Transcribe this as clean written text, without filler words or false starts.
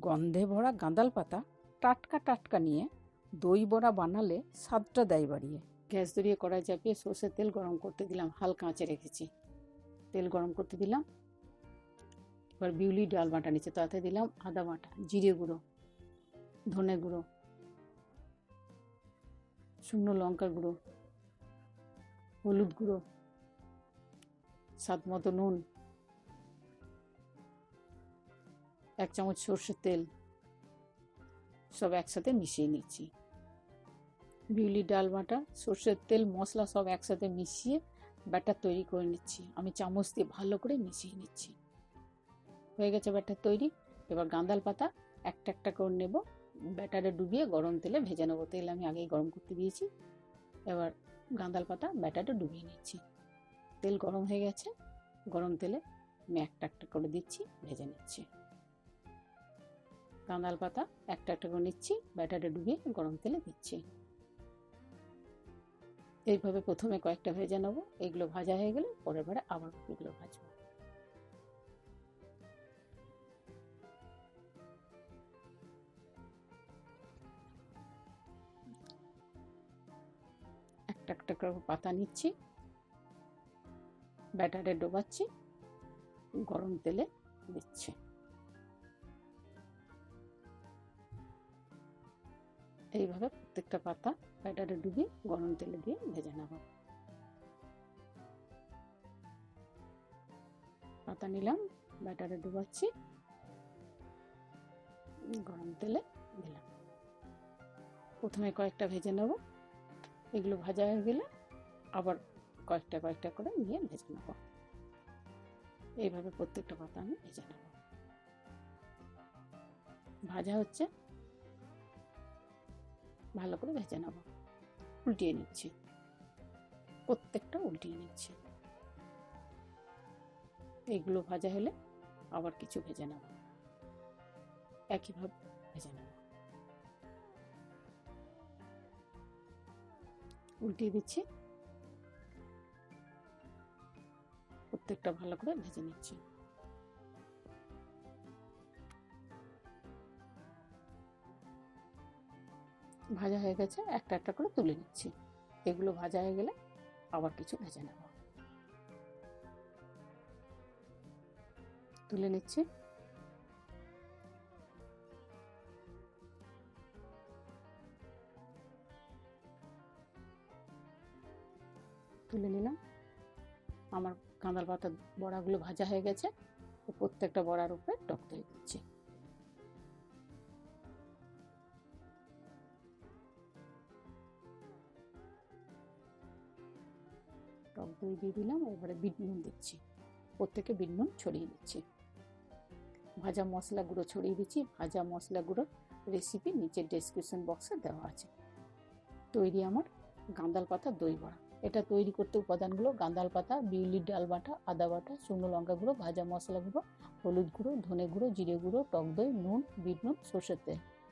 গন্ধে ভরা গাঁদাল পাতা টাটকা টাটকা নিয়ে দই বড়া বানালে স্বাদটা দেয় বাড়িয়ে। গ্যাস ধরিয়ে কড়াই চাপিয়ে সর্ষের তেল গরম করতে দিলাম, হালকা আঁচে রেখেছি। তেল গরম করতে দিলাম। এবার বিউলি ডাল বাটা নিচে, তাতে দিলাম আদা বাটা, জিরে গুঁড়ো, ধনে গুঁড়ো, শুকনো লঙ্কার গুঁড়ো, হলুদ গুঁড়ো, স্বাদ মতো নুন, 1 চামচ সর্ষের তেল, সব একসাথে মিশিয়ে নিচ্ছি। বিউলি ডাল বাটা, সর্ষের তেল, মশলা সব একসাথে মিশিয়ে ব্যাটার তৈরি করে নিচ্ছি। আমি চামচ দিয়ে ভালো করে মিশিয়ে নিচ্ছি। হয়ে গেছে ব্যাটার তৈরি। এবার গাঁদাল পাতা একটা একটা করে নেব, ব্যাটারে ডুবিয়ে গরম তেলে ভেজে নেবো। তেল আমি আগেই গরম করতে দিয়েছি। এবার গাঁদাল পাতা ব্যাটারে ডুবিয়ে নিচ্ছি। তেল গরম হয়ে গেছে, গরম তেলে আমি একটা একটা করে দিচ্ছি, ভেজে নিচ্ছি। গাঁদাল পাতা একটা একটা করে নিচ্ছি, ব্যাটারে ডুবিয়ে গরম তেলে দিচ্ছি। এইভাবে প্রথমে কয়েকটা ভেজে নেবো। এগুলো ভাজা হয়ে গেলে পরের বারে আবার এগুলো ভাজবো। একটা একটা করে পাতা নিচ্ছি, ব্যাটারে ডোবাচ্ছি, গরম তেলে দিচ্ছি। এইভাবে প্রত্যেকটা পাতা ব্যাটারে ডুবিয়ে গরম তেলে দিয়ে ভেজে নেব। পাতা নিলাম, ব্যাটারে ডুবাচ্ছি, গরম তেলে দিলাম। প্রথমে কয়েকটা ভেজে নেব। এগুলো ভাজা হয়ে গেলে আবার কয়েকটা কয়েকটা করে নিয়ে ভেজে নেব। এইভাবে প্রত্যেকটা পাতা আমি ভেজে নেব। ভাজা হচ্ছে, ভালো করে ভেজে নেব। উল্টিয়ে নিচ্ছি, প্রত্যেকটা উল্টিয়ে নিচ্ছি। এইগুলো ভাজা হলে আবার কিছু ভেজে নেব, একইভাবে ভেজে নেব। উল্টিয়ে দিচ্ছি, প্রত্যেকটা ভালো করে ভেজে নিচ্ছি। ভাজা হয়ে গেছে, একটা একটা করে তুলে নিচ্ছি। এগুলো ভাজা হয়ে গেলে আবার কিছু ভেজে নেব। তুলে নিচ্ছি। তুলে নিলাম। আমার গাঁদাল পাতা বড়াগুলো ভাজা হয়ে গেছে। প্রত্যেকটা বড়ার উপরে টক দই দিচ্ছি। টক দই দিয়ে দিলাম। এবারে বিট নুন দিচ্ছি, প্রত্যেকে বিট নুন ছড়িয়ে দিচ্ছি। ভাজা মশলা গুঁড়ো ছড়িয়ে দিচ্ছি। ভাজা মশলা গুঁড়ো রেসিপি নিচের ডেসক্রিপশন বক্সে দেওয়া আছে। তৈরি আমার গাঁদাল পাতা দই বড়া। এটা তৈরি করতে উপাদানগুলো: গাঁদাল পাতা, বিউলি ডাল বাটা, আদা বাটা, শুকনো লঙ্কা গুঁড়ো, ভাজা মশলা গুঁড়ো, হলুদ গুঁড়ো, ধনে গুঁড়ো, জিরে গুঁড়ো, টক দই, নুন, বিট নুন, সর্ষের তেল।